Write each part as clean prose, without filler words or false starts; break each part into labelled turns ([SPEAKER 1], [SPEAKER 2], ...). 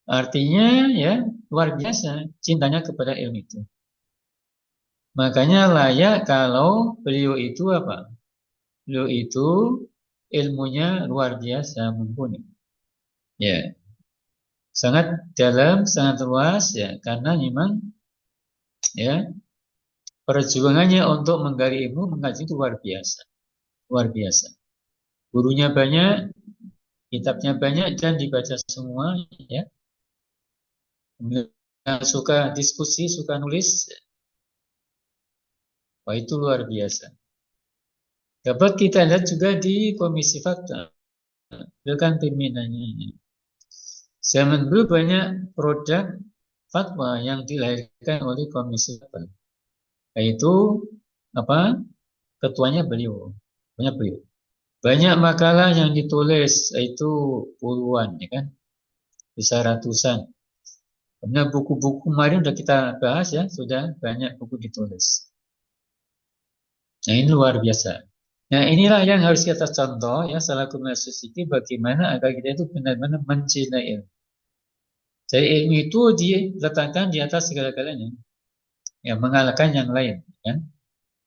[SPEAKER 1] Artinya ya luar biasa cintanya kepada ilmu itu. Makanya layak kalau beliau itu apa? Beliau itu ilmunya luar biasa mumpuni. Ya, sangat dalam, sangat luas ya karena memang ya perjuangannya untuk menggali ilmu mengaji itu luar biasa, luar biasa. Gurunya banyak, kitabnya banyak dan dibaca semua ya. Kemudian suka diskusi, suka nulis, wah itu luar biasa. Dapat kita lihat juga di Komisi Fatwa, itu kan pimpinannya. Zaman dulu banyak produk fatwa yang dilahirkan oleh Komisi Fatwa, yaitu apa? Ketuanya beliau, banyak beliau. Banyak makalah yang ditulis, yaitu puluhan, ya kan? Bisa ratusan. Kemudian buku-buku kemarin sudah kita bahas ya, sudah banyak buku ditulis. Nah ini luar biasa. Nah inilah yang harus kita contoh ya selaku mahasiswa bagaimana agar kita itu benar-benar mencintai ilmu. Jadi ilmu itu diletakkan di atas segala-galanya, ya mengalahkan yang lain, kan?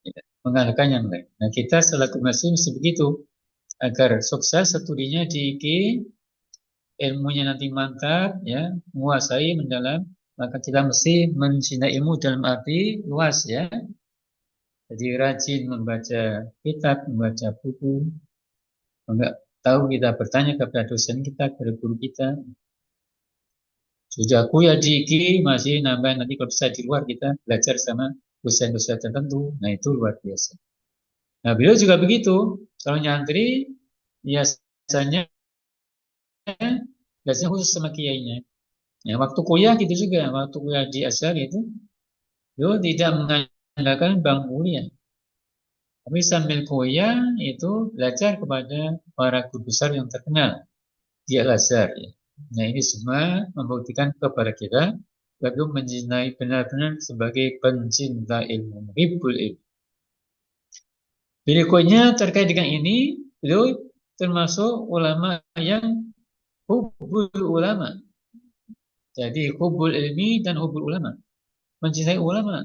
[SPEAKER 1] Ya, mengalahkan yang lain. Nah kita selaku mahasiswa mesti begitu agar sukses studinya di IKI, ilmunya nanti mantap, ya menguasai mendalam, maka kita mesti mencintai ilmu dalam arti luas ya. Jadi rajin membaca kitab, membaca buku, enggak tahu kita bertanya kepada dosen kita, kepada guru kita. Sudah kuliah di IKI, masih nambah nanti kalau bisa di luar kita belajar sama dosen-dosen tertentu. Nah itu luar biasa. Nah beliau juga begitu. Kalau nyantri, biasanya biasanya khusus sama kiainya. Ya, waktu kuliah gitu juga, waktu kuliah di Azhar itu, beliau tidak mengandalkan bangku kuliah. Tapi sambil kuliah itu belajar kepada para guru besar yang terkenal di Al-Azhar. Ya. Nah ini semua membuktikan kepada kita lalu mencintai benar-benar sebagai pencinta ilmu, muhibbul ilmu. Berikutnya terkait dengan ini, beliau termasuk ulama yang hubbul ulama. Jadi hubbul ilmi dan hubbul ulama. Mencintai ulama.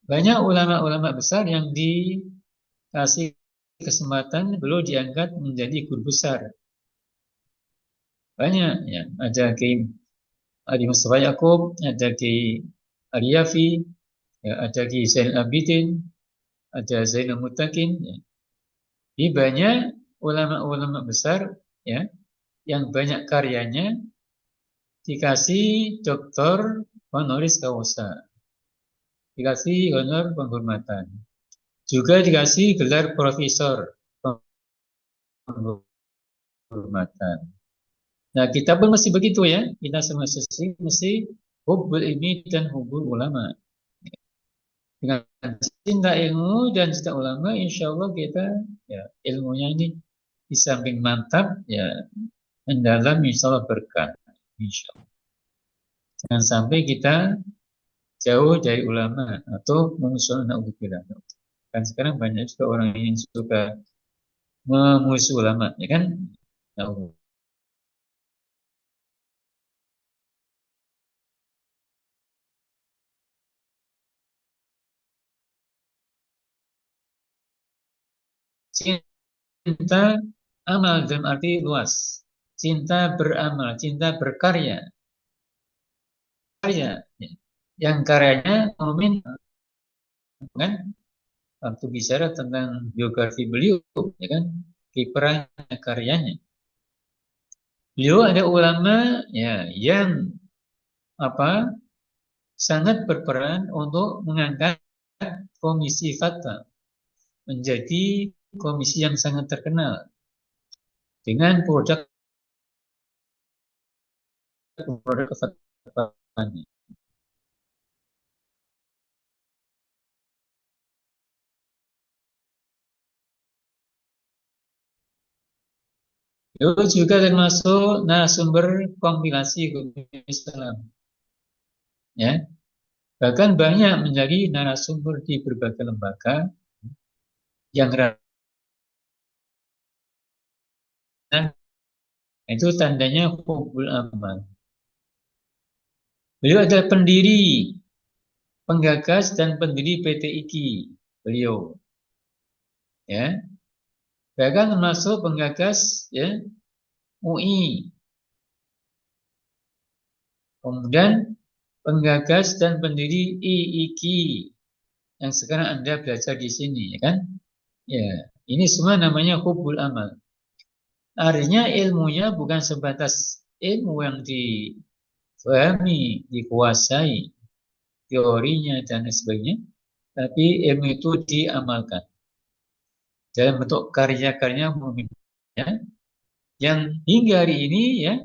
[SPEAKER 1] Banyak ulama-ulama besar yang dikasih kesempatan beliau diangkat menjadi guru besar. Banyak ya. Ada Kiai Adi Mustafa Yaakob, ada Kiai Aryafi, ya, ada Kiai Zainal Abidin, ada Zainal Mutakin. Ya. Jadi banyak ulama-ulama besar ya yang banyak karyanya dikasih doktor honoris causa, dikasih honor penghormatan, juga dikasih gelar profesor penghormatan. Nah, kita pun mesti begitu ya. Kita semua sisi mesti hubbul ilmi dan hubbul ulama. Dengan cinta ilmu dan cinta ulama, insya Allah kita ya ilmunya ini di samping mantap ya mendalam insya Allah berkah. Insya Allah. Jangan sampai kita jauh dari ulama atau memusuhi naudzubillah. Kan sekarang banyak juga orang yang suka memusuhi ulama, ya kan? Nah, cinta amal dalam arti luas. Cinta beramal, cinta berkarya. Karya. Yang karyanya Mumin kan waktu bicara tentang biografi beliau, ya kan kiprahnya karyanya. Beliau ada ulama ya yang apa sangat berperan untuk mengangkat komisi fatwa menjadi komisi yang sangat terkenal dengan produk kefatwaan. Itu juga termasuk narasumber kompilasi hukum Islam. Ya, bahkan banyak menjadi narasumber di berbagai lembaga yang itu tandanya hubul amal. Beliau adalah pendiri, penggagas dan pendiri PT IKI. Beliau, ya, bahkan termasuk penggagas, ya, UI. Kemudian penggagas dan pendiri IIKI yang sekarang Anda belajar di sini, ya kan? Ya, ini semua namanya hubul amal. Artinya ilmunya bukan sebatas ilmu yang difahami, dikuasai, teorinya dan sebagainya, tapi ilmu itu diamalkan dalam bentuk karya-karya ya, yang hingga hari ini ya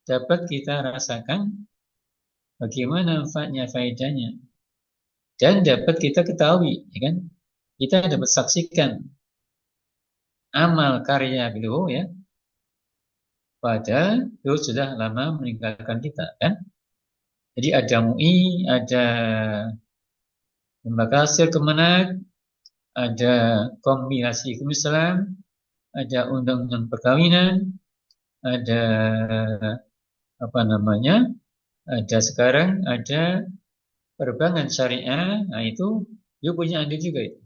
[SPEAKER 1] dapat kita rasakan bagaimana manfaatnya, faedahnya, dan dapat kita ketahui, ya kan? Kita dapat saksikan amal karya beliau ya, padahal beliau sudah lama meninggalkan kita kan. Jadi ada MUI, ada Lembaga Hasil Kemenag, ada Kombinasi Hukum Islam, ada Undang-Undang Perkawinan, ada apa namanya, ada sekarang ada Perbankan Syariah. Nah itu dia punya andil juga itu.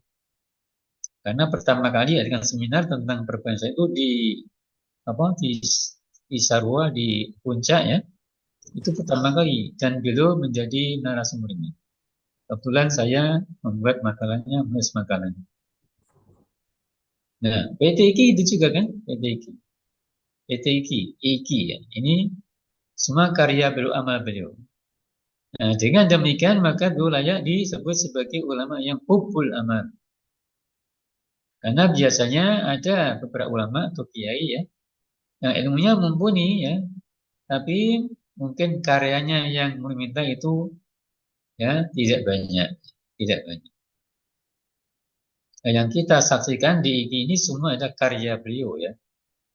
[SPEAKER 1] Karena pertama kali adakan seminar tentang perbankan syariah itu di apa di Sarwa di Puncak ya. Itu pertama kali dan beliau menjadi narasumbernya. Kebetulan saya membuat makalahnya, menulis makalahnya. Nah, PT IKI itu juga kan, PT IKI. PT IKI, IKI ya. Ini semua karya beliau, amal beliau. Nah, dengan demikian maka beliau layak disebut sebagai ulama yang hubbul amal. Karena biasanya ada beberapa ulama atau kiai ya, yang ilmunya mumpuni ya, tapi mungkin karyanya yang meminta itu ya tidak banyak, tidak banyak. Nah, yang kita saksikan di IKI ini semua ada karya beliau ya,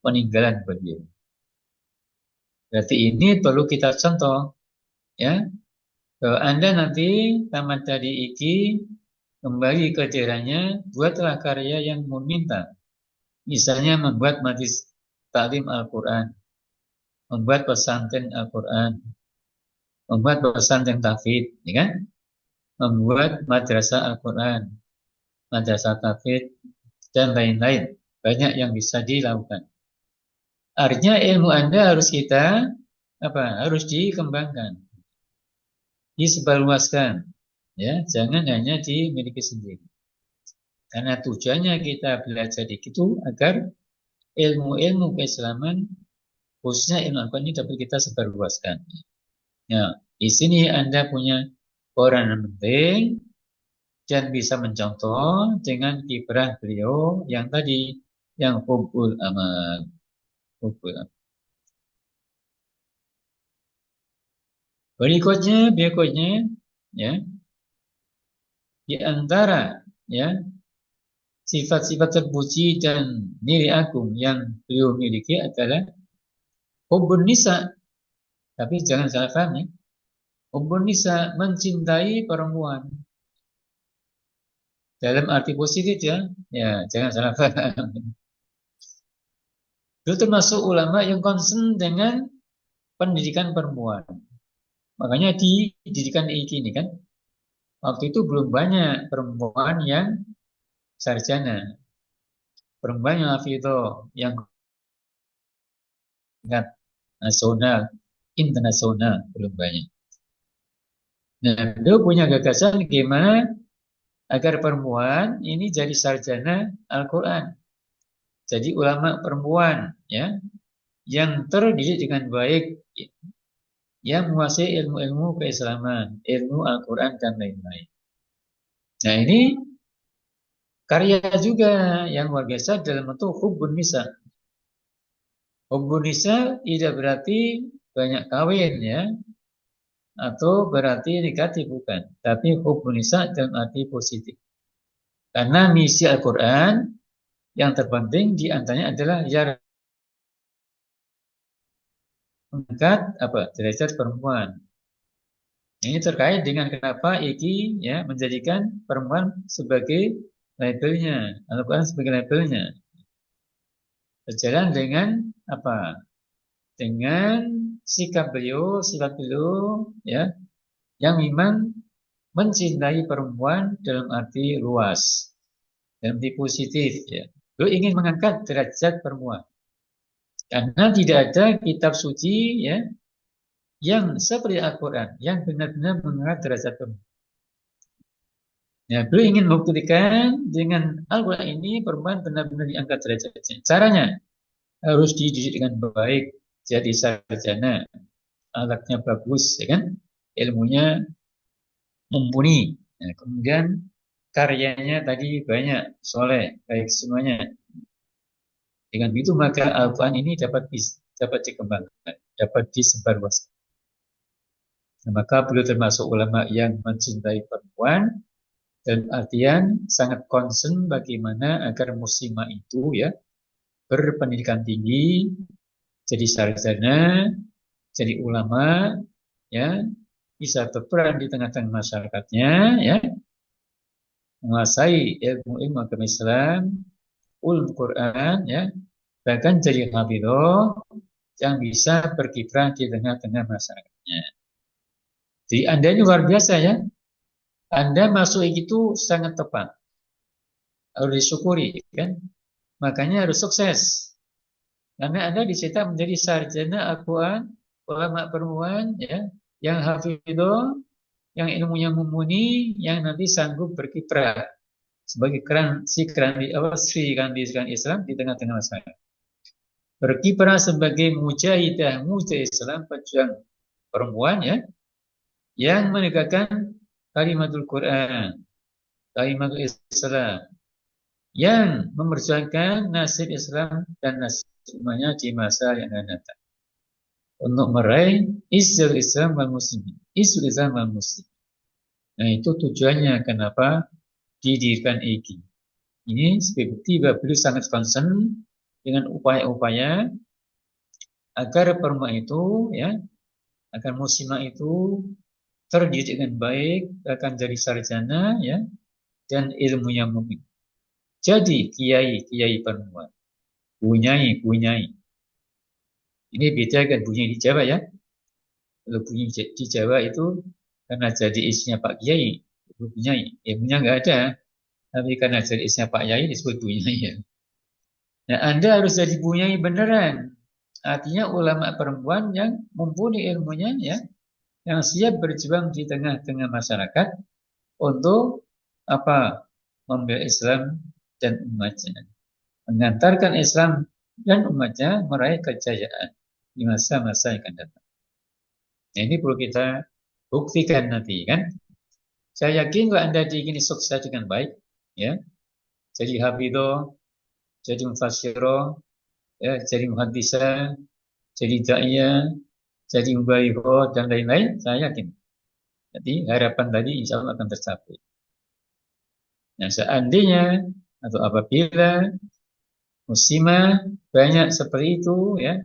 [SPEAKER 1] peninggalan beliau. Berarti ini perlu kita contoh ya. Kalau Anda nanti tamat dari IKI kembali ke daerahnya, buatlah karya yang meminta. Misalnya membuat majlis taklim Al-Quran, membuat pesantren Al-Quran, membuat pesantren tahfidz, ya kan? Membuat madrasah Al-Quran, madrasah tahfidz, dan lain-lain. Banyak yang bisa dilakukan. Artinya ilmu Anda harus kita harus dikembangkan, disebarluaskan, ya, jangan hanya dimiliki sendiri. Karena tujuannya kita belajar di situ agar ilmu-ilmu keislaman, khususnya ilmu Al-Quran ini dapat kita sebarluaskan. Ya, di sini Anda punya peran yang penting dan bisa mencontoh dengan kiprah beliau yang tadi, yang hubbul amal. Hubbul amal. Berikutnya, ya, di antara ya sifat-sifat terpuji dan nilai agung yang beliau miliki adalah hubbun nisa. Tapi jangan salah paham ya. Hubbun nisa, mencintai perempuan. Dalam arti positif ya. Ya, jangan salah paham. Itu termasuk ulama yang concern dengan pendidikan perempuan. Makanya di pendidikan ini kan, waktu itu belum banyak perempuan yang sarjana. Perempuan yang hafidho, yang tingkat nasional, internasional, belum banyak. Nah, itu punya gagasan gimana agar perempuan ini jadi sarjana Al-Quran. Jadi ulama perempuan ya yang terdidik dengan baik, yang menguasai ilmu-ilmu keislaman, ilmu Al-Quran dan lain-lain. Nah ini karya juga yang luar biasa dalam bentuk hubbun nisa. Hubbun nisa tidak berarti banyak kawin ya, atau berarti negatif bukan, tapi hubbun nisa dalam arti positif. Karena misi Al-Quran yang terpenting di antaranya adalah mengangkat derajat perempuan. Ini terkait dengan kenapa Iki ya menjadikan perempuan sebagai labelnya, Al-Quran sebagai labelnya. Berjalan dengan apa? Dengan sikap beliau, sifat beliau, ya, yang memang mencintai perempuan dalam arti luas, dalam arti positif ya. Beliau ingin mengangkat derajat perempuan. Karena tidak ada kitab suci ya yang seperti Al-Quran yang benar-benar mengangkat derajat perempuan. Ya, beliau ingin membuktikan dengan Al-Quran ini perempuan benar-benar diangkat derajatnya. Caranya harus dididik dengan baik, jadi sarjana, alatnya bagus, ya kan? Ilmunya mumpuni. Nah, kemudian karyanya tadi banyak, soleh, baik semuanya. Dengan begitu maka Al-Quran ini dapat dikembangkan, dapat disebarluaskan. Nah, maka beliau termasuk ulama yang mencintai perempuan dan artian sangat concern bagaimana agar muslimah itu ya berpendidikan tinggi, jadi sarjana, jadi ulama, ya bisa berperan di tengah-tengah masyarakatnya, ya menguasai ilmu agama Islam, ulum Quran, ya bahkan jadi hafidho yang bisa berkiprah di tengah-tengah masyarakatnya. Jadi Anda ini luar biasa ya. Anda masuk itu sangat tepat. Harus disyukuri kan. Makanya harus sukses. Karena Anda dicetak menjadi sarjana Al-Quran, ulama perempuan ya, yang hafidho, yang ilmunya mumpuni, yang nanti sanggup berkiprah sebagai Sri Kandi Islam di tengah-tengah masyarakat. Berkiprah sebagai mujahidah Islam, pejuang perempuan ya, yang menegakkan kalimatul Quran, kalimatul Islam, yang memperjuangkan nasib Islam dan nasib umatnya di masa yang akan datang. Untuk meraih Izzul Islam wal Muslimin. Izzul Islam wal Muslimin. Nah itu tujuannya kenapa didirikan IGI. Ini sebagai bukti bahwa beliau sangat concern dengan upaya-upaya agar perempuan itu ya, agar muslimah itu terdidik dengan baik, akan jadi sarjana ya, dan ilmunya mumpuni. Jadi kiai perempuan, bunyai. Ini beda dengan bunyai di Jawa ya. Kalau bunyai di Jawa itu karena jadi istrinya Pak Kiai, itu bunyai. Ilmunya nggak ada, tapi karena jadi istrinya Pak Kiai disebut bunyai ya. Nah, Anda harus jadi bunyai beneran. Artinya ulama perempuan yang mumpuni ilmunya ya, yang siap berjuang di tengah-tengah masyarakat untuk apa? Membela Islam dan umatnya. Mengantarkan Islam dan umatnya meraih kejayaan di masa-masa yang akan datang. Nah, ini perlu kita buktikan nanti kan. Saya yakin kalau Anda ingin sukses dengan baik, ya, jadi hafidho, jadi mufassiro, ya, jadi muhaddisah, jadi da'iyah, jadi mubaligho dan lain-lain, saya yakin. Jadi harapan tadi insya Allah akan tercapai. Nah, seandainya atau apabila muslimah banyak seperti itu, ya,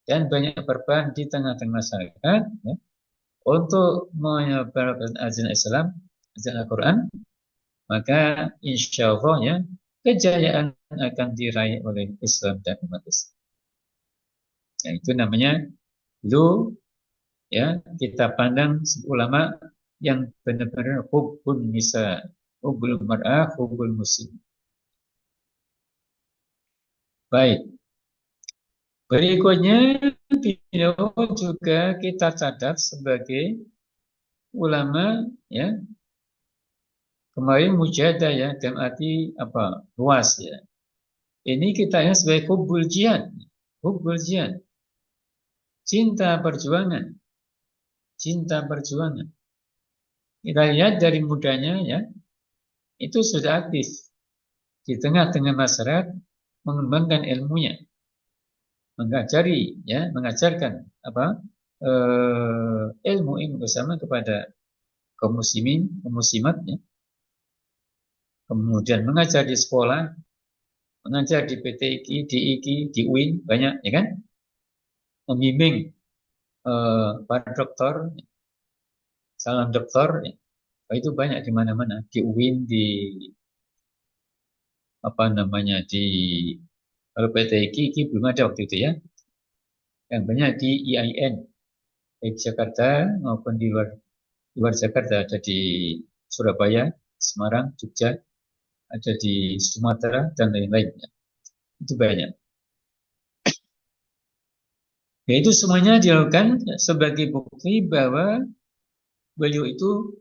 [SPEAKER 1] dan banyak berperan di tengah-tengah masyarakat, ya, untuk menyebarkan ajaran Islam, ajaran Al-Quran, maka insya Allah ya kejayaan akan diraih oleh Islam dan umat Islam. Nah, itu namanya dulu ya kita pandang ulama yang benar-benar hubbun nisa, hubbul mar'ah, hubbul muslim. Baik. Berikutnya beliau juga kita catat sebagai ulama ya. Kemarin mujahadah ya dalam arti apa? Luas ya. Ini kita lihat sebagai hubbul jihad. Hubbul jihad. Cinta perjuangan. Cinta perjuangan. Kita lihat dari mudanya ya, itu sudah aktif di tengah-tengah masyarakat mengembangkan ilmunya, mengajarkan apa ilmu bersama kepada kaum muslimin, kaum muslimat ya. Kemudian mengajar di sekolah, mengajar di PTIQ, di IKI, di UIN banyak ya kan, membimbing para dokter, calon dokter, ya. Itu banyak di mana-mana, di UIN, di apa namanya di kalau PTIQ belum ada waktu itu ya, yang banyak di IAIN baik di Jakarta maupun di luar Jakarta, ada di Surabaya, Semarang, Jogja, ada di Sumatera, dan lain-lainnya. Itu banyak. Yaitu semuanya dilakukan sebagai bukti bahwa beliau itu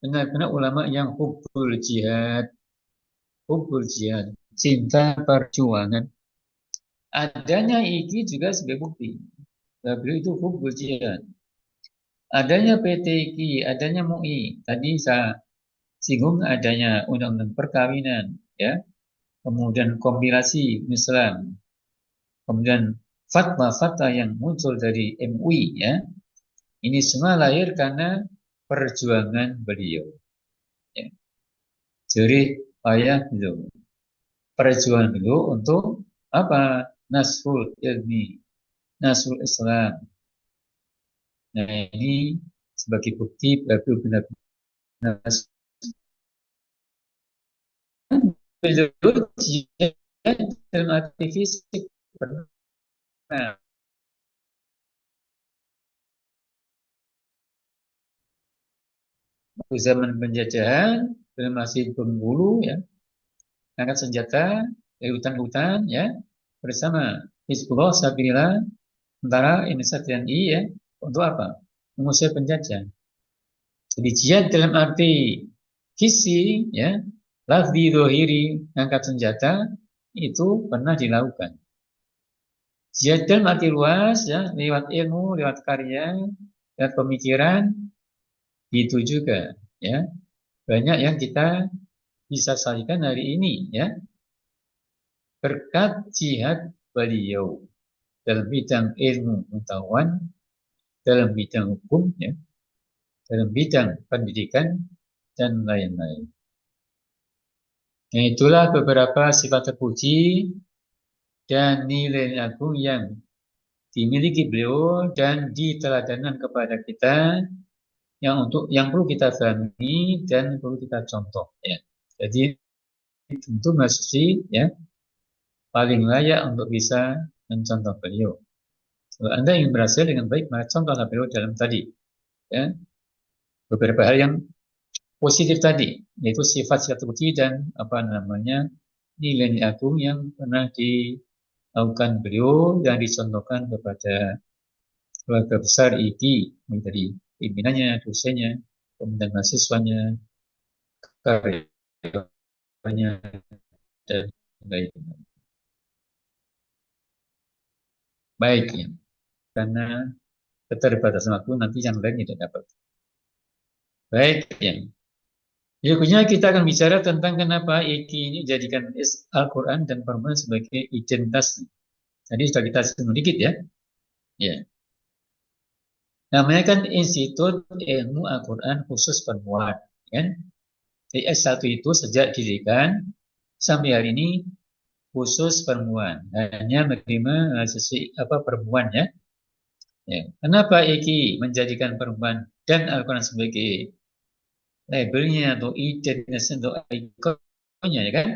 [SPEAKER 1] benar-benar ulama yang hubbul jihad, cinta perjuangan. Adanya iki juga sebagai bukti bahwa beliau itu hubbul jihad. Adanya PT IKI, adanya MUI, tadi saya singgung adanya undang-undang perkawinan, ya, kemudian kompilasi Islam, kemudian fatwa-fatwa yang muncul dari MUI, ya, ini semua lahir karena perjuangan beliau. Ya. Jadi ayah beliau, perjuangan beliau untuk apa? Nasrul ilmi, Nasrul Islam. Nah ini sebagai bukti beliau benar-benar beliau dalam arti fisik pernah waktu zaman penjajahan beliau masih Bengkulu, ya, angkat senjata dari hutan-hutan, ya, bersama Hizbullah Sabilillah tentara Indonesia TNI, ya, untuk apa? Mengusir penjajah. Jadi jihad dalam arti visi, ya, lafzi dohiri, angkat senjata itu pernah dilakukan. Jihad dalam arti luas, ya, lewat ilmu, lewat karya, lewat pemikiran, itu juga, ya, banyak yang kita bisa saksikan hari ini, ya, berkat jihad beliau dalam bidang ilmu pengetahuan, dalam bidang hukum, ya, dalam bidang pendidikan, dan lain-lain. Nah, itulah beberapa sifat terpuji dan nilai agung yang dimiliki beliau dan diteladankan kepada kita, yang perlu kita pahami dan perlu kita contoh, ya. Jadi tentu mahasiswi, ya, paling layak untuk bisa mencontoh beliau. Kalau Anda ingin berhasil dengan baik, maka contohlah beliau dalam tadi, ya, beberapa hal yang positif tadi, yaitu sifat-sifat terpuji dan apa namanya nilai agung yang pernah dilakukan beliau dan dicontohkan kepada keluarga besar IKI, dari pimpinannya, dosennya, kemudian mahasiswanya, karyanya, dan lain-lain. Baik, ya. Karena keterbatasan waktu nanti yang lain tidak dapat. Baik, ya. Berikutnya kita akan bicara tentang kenapa IKI ini dijadikan Al-Quran dan perempuan sebagai identitas. Tadi sudah kita singgung dikit, ya. Ya. Namanya kan Institut Ilmu Al-Quran khusus perempuan, kan? Jadi S1 itu sejak didirikan sampai hari ini khusus perempuan, hanya menerima apa perempuan, ya. Ya. Kenapa IKI menjadikan perempuan dan Al-Quran sebagai labelnya atau identitasnya atau ikonnya, ya kan?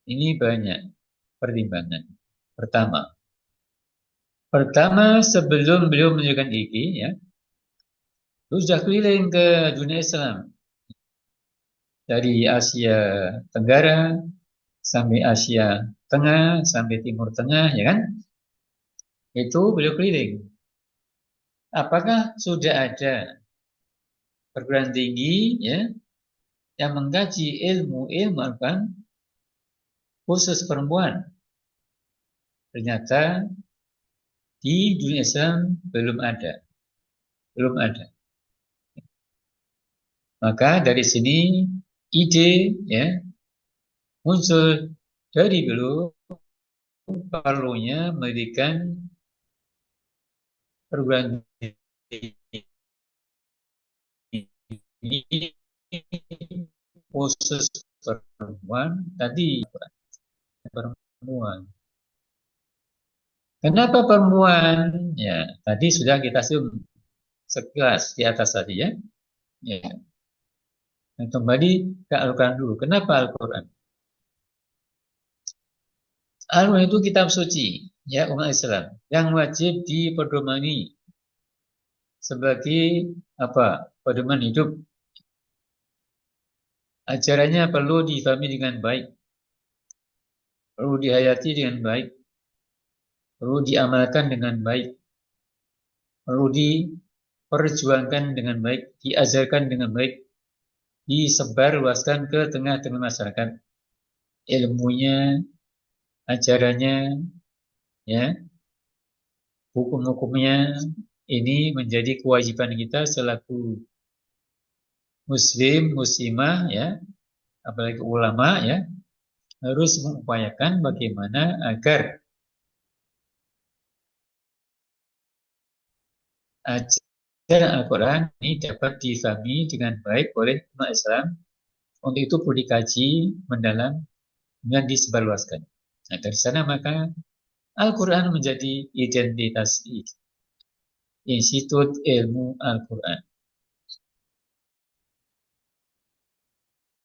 [SPEAKER 1] Ini banyak pertimbangan. Pertama, sebelum beliau menunjukkan IKI, ya, beliau sudah keliling ke dunia Islam dari Asia Tenggara sampai Asia Tengah sampai Timur Tengah, ya kan? Itu beliau keliling. Apakah sudah ada perguruan tinggi, ya, yang mengkaji ilmu Al-Quran khusus perempuan? Ternyata di dunia Islam belum ada. Maka dari sini ide, ya, muncul dari beliau perlunya mendirikan perguruan tinggi khusus perempuan tadi. Perempuan. Kenapa perempuan? Ya, tadi sudah kita sekilas di atas tadi, ya. Ya. Nah, kembali ke Al-Quran dulu. Kenapa Al-Quran? Al-Quran itu kitab suci, ya, umat Islam yang wajib dipedomani sebagai apa? Pedoman hidup. Ajarannya perlu difahami dengan baik, perlu dihayati dengan baik, perlu diamalkan dengan baik, perlu diperjuangkan dengan baik, diajarkan dengan baik, disebarluaskan ke tengah-tengah masyarakat. Ilmunya, ajarannya, ya, hukum-hukumnya ini menjadi kewajiban kita selaku muslim, muslimah, ya, apalagi ulama, ya, harus mengupayakan bagaimana agar ajaran Al-Quran ini dapat difahami dengan baik oleh umat Islam. Untuk itu perlu dikaji mendalam dan disebarluaskan. Nah, dari sana maka Al-Quran menjadi identitas Institut Ilmu Al-Quran.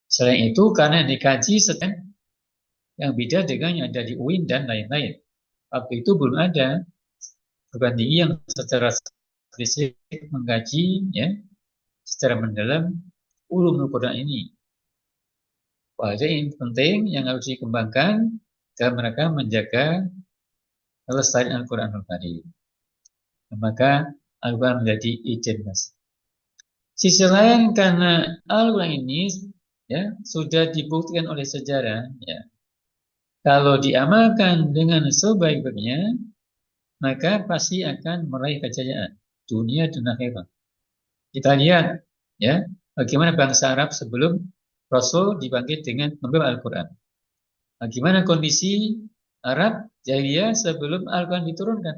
[SPEAKER 1] Selain itu, karena dikaji sedang yang beda dengan yang ada di UIN dan lain-lain. Waktu itu belum ada perguruan tinggi yang secara spesifik mengkaji, ya, secara mendalam ulumul Quran ini. Wah, jadi ini penting yang harus dikembangkan dalam mereka menjaga kelestarian Al-Quran Al-Karim. Maka Al-Quran menjadi identitas. Sisi lain karena Al-Quran ini, ya, sudah dibuktikan oleh sejarah, ya, kalau diamalkan dengan sebaik-baiknya, maka pasti akan meraih kejayaan dunia dan akhirat. Kita lihat, ya, bagaimana bangsa Arab sebelum Rasul dibangkit dengan membawa Al-Quran. Bagaimana kondisi Arab jahiliyah sebelum Al-Quran diturunkan.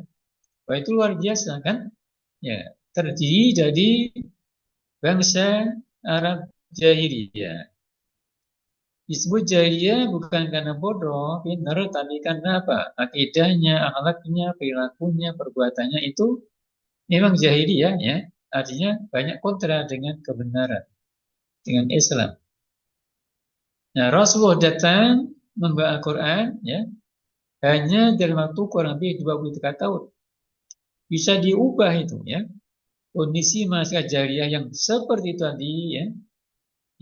[SPEAKER 1] Wah, itu luar biasa kan? Ya, terdiri dari bangsa Arab jahiliyah. Disebut jahiliyah bukan karena bodoh, pintar, tapi karena apa? Akidahnya, akhlaknya, perilakunya, perbuatannya itu memang jahiliyah, ya. Artinya banyak kontra dengan kebenaran, dengan Islam. Nah, Rasulullah datang membawa Al-Quran, ya, hanya dalam waktu kurang lebih 23 tahun. Bisa diubah itu, ya. Kondisi masyarakat jahiliyah yang seperti itu tadi, ya,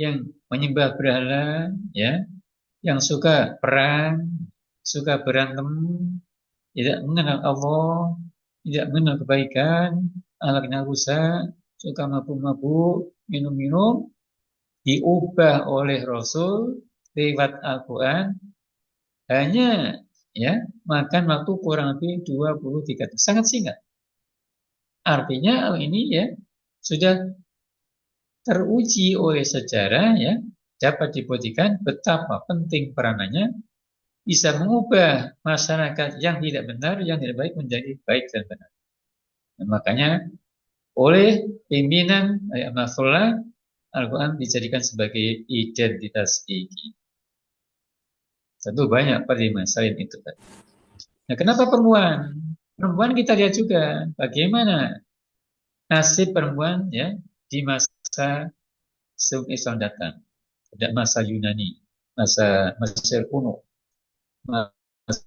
[SPEAKER 1] yang menyembah berhala, ya, yang suka perang, suka berantem, tidak mengenal Allah, tidak mengenal kebaikan, akhlaknya rusak, suka mabuk-mabuk, minum-minum, diubah oleh Rasul lewat Al-Quran hanya, ya, makan waktu kurang lebih 23 tahun. Sangat singkat. Artinya ini, ya, sudah teruji oleh sejarah, ya, dapat dibuktikan betapa penting peranannya bisa mengubah masyarakat yang tidak benar, yang tidak baik menjadi baik dan benar. Nah, makanya oleh pimpinan Nasrullah, Al-Quran dijadikan sebagai identitas tinggi. Tentu banyak pertimbangan selain itu. Nah, kenapa perempuan? Perempuan kita lihat juga bagaimana nasib perempuan, ya, di masa sebelum Islam datang. Ada masa Yunani, masa Mesir kuno, masa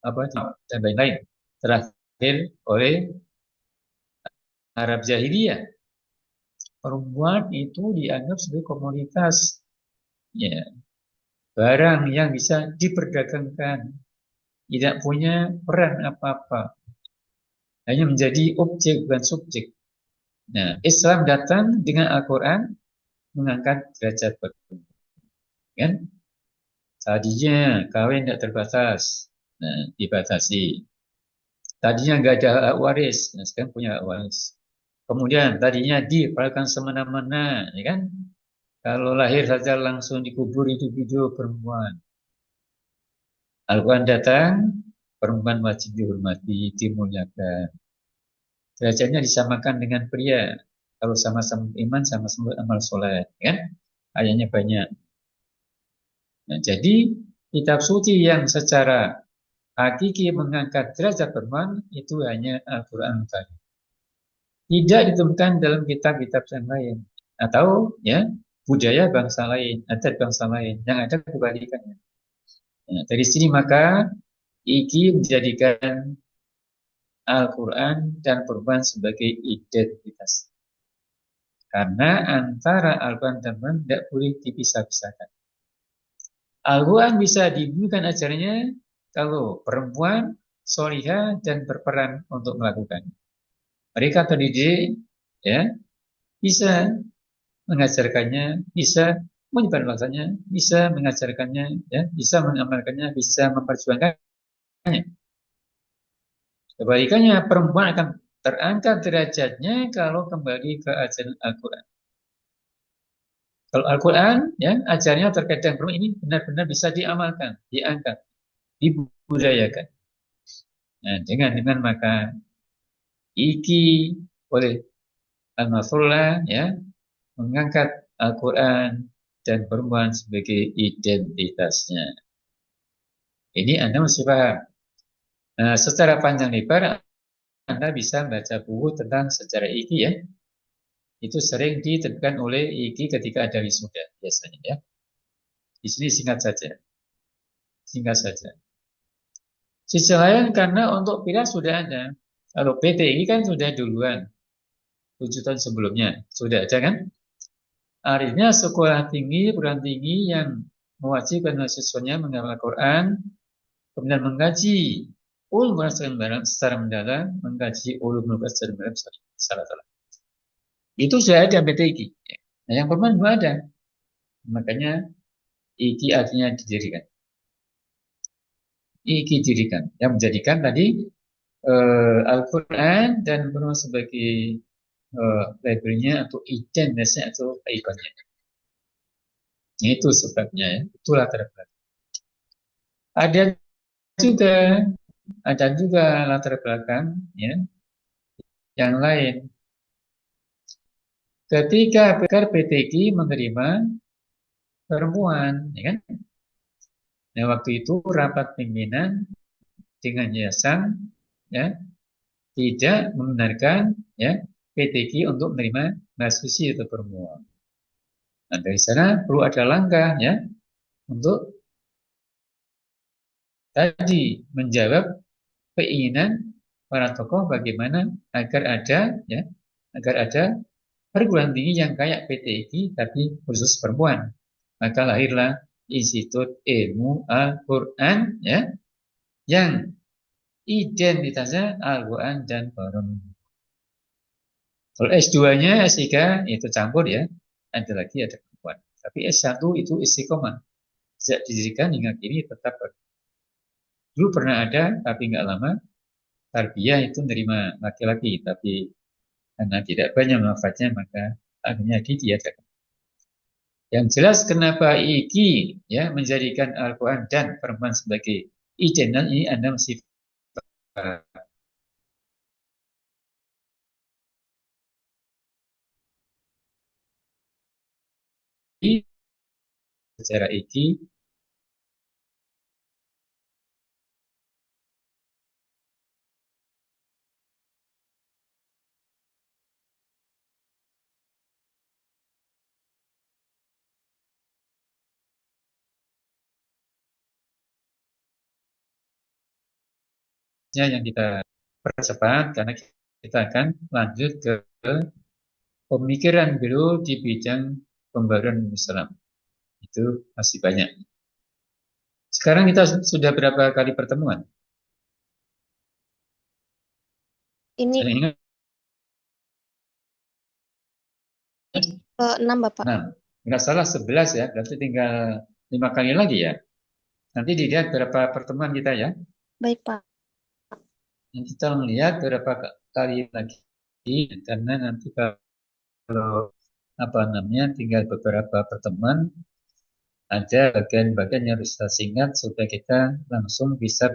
[SPEAKER 1] apa dan lain-lain. Terakhir oleh Arab Jahiliyah. Perempuan itu dianggap sebagai komoditas, ya, barang yang bisa diperdagangkan, tidak punya peran apa-apa, hanya menjadi objek bukan subjek. Nah, Islam datang dengan Al-Quran mengangkat derajat perempuan. Kan? Tadinya kawin tidak terbatas, nah, dibatasi. Tadinya nggak ada hak waris, nah, sekarang punya hak waris. Kemudian tadinya diperlakukan semena-mena, ya kan? Kalau lahir saja langsung dikubur itu video perempuan. Al-Quran datang, perempuan wajib dihormati, dimuliakan. Derajatnya disamakan dengan pria. Kalau sama-sama iman, sama-sama amal soleh, kan? Ayatnya banyak. Nah, jadi kitab suci yang secara hakiki mengangkat derajat perempuan itu hanya Al-Quran Karim. Tidak ditemukan dalam kitab-kitab yang lain atau, ya, budaya bangsa lain, adat bangsa lain yang ada kebalikannya. Nah, dari sini maka Iki menjadikan Al-Quran dan perubahan sebagai identitas. Karena antara Al-Quran dan Quran tidak boleh dipisah-pisahkan. Al-Quran bisa dibumikan ajarnya kalau perempuan solihah dan berperan untuk melakukan. Mereka terdidik, ya, bisa mengajarkannya, bisa menyebarluaskannya, bisa mengajarkannya, ya, bisa mengamalkannya, bisa memperjuangkannya. Kebalikannya, perempuan akan terangkat derajatnya kalau kembali ke ajaran Al-Quran. Kalau Al-Quran, ya, ajarnya terkait dengan perempuan ini benar-benar bisa diamalkan, diangkat, dibudayakan. Nah, dengan maka iki oleh Al-Mafrullah, ya, mengangkat Al-Quran dan perempuan sebagai identitasnya. Ini Anda mesti paham. Nah, secara panjang lebar Anda bisa baca buku tentang sejarah iki, ya. Itu sering ditemukan oleh iki ketika ada wisuda biasanya, ya. Di sini singkat saja. Singkat saja. Sisi lain karena untuk pilihan sudah ada. Kalau PTI kan sudah duluan, 7 tahun sebelumnya. Sudah ada kan? Artinya sekolah tinggi, perguruan tinggi yang mewajibkan mahasiswanya menghafal Quran, kemudian mengkaji ulum secara mendalam, mengkaji ulum secara mendalam, salah. Itu sudah ada PTI. Nah, yang perempuan belum ada. Makanya IKI artinya didirikan. IKI didirikan. Yang menjadikan tadi Al-Quran dan perempuan sebagai labelnya atau identitasnya atau ikonnya. Itu sebabnya, ya. Itulah latar belakang. Ada juga latar belakang, ya, yang lain. Ketika PTGI menerima perempuan, ya kan? Nah, waktu itu rapat pimpinan dengan yayasan, ya, tidak membenarkan, ya, PTGI untuk menerima mahasiswi atau perempuan. Nah, dari sana perlu ada langkah, ya, untuk tadi menjawab keinginan para tokoh bagaimana agar ada, ya, agar ada perguruan tinggi yang kayak PTIG tapi khusus perempuan. Maka lahirlah Institut Ilmu Al-Quran, ya, yang identitasnya Al-Quran dan perempuan. Kalau S2-nya, S3 itu campur, ya, ada lagi ada perempuan. Tapi S1 itu istiqomah. Sejak didirikan hingga kini tetap dulu pernah ada tapi nggak lama. Tarbiyah itu menerima laki-laki, tapi karena tidak banyak manfaatnya maka akhirnya ditiadakan. Yang jelas kenapa iki, ya, menjadikan Al-Quran dan perempuan sebagai identitas ini Anda mesti secara iki yang kita percepat karena kita akan lanjut ke pemikiran beliau di bidang pembaruan Islam. Itu masih banyak. Sekarang kita sudah berapa kali pertemuan?
[SPEAKER 2] Ini
[SPEAKER 1] Saya ingat
[SPEAKER 2] ke-6 Bapak.
[SPEAKER 1] 6. Nggak salah 11, ya. Berarti tinggal 5 kali lagi, ya. Nanti dilihat berapa pertemuan kita, ya.
[SPEAKER 2] Baik Pak.
[SPEAKER 1] Yang kita melihat berapa kali lagi karena nanti kalau apa namanya tinggal beberapa pertemuan ada bagian-bagian yang harus kita singkat supaya kita langsung bisa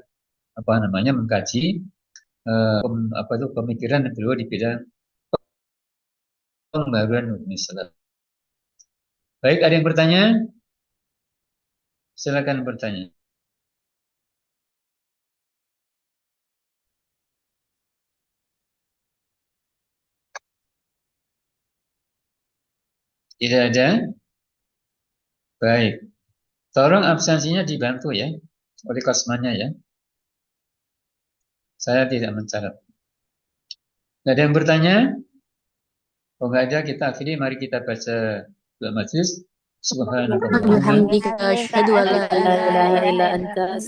[SPEAKER 1] apa namanya mengkaji apa itu pemikiran beliau di bidang pembaruan Islam. Baik, ada yang bertanya? Silakan bertanya. Tidak ada? Baik. Tolong absensinya dibantu, ya, oleh kosmannya, ya. Saya tidak mencatat. Nggak ada yang bertanya? Kalau nggak ada, kita akhiri. Mari kita baca doa majlis. Subhanallah.
[SPEAKER 3] Bihamdika asyhadu an la ilaha illa anta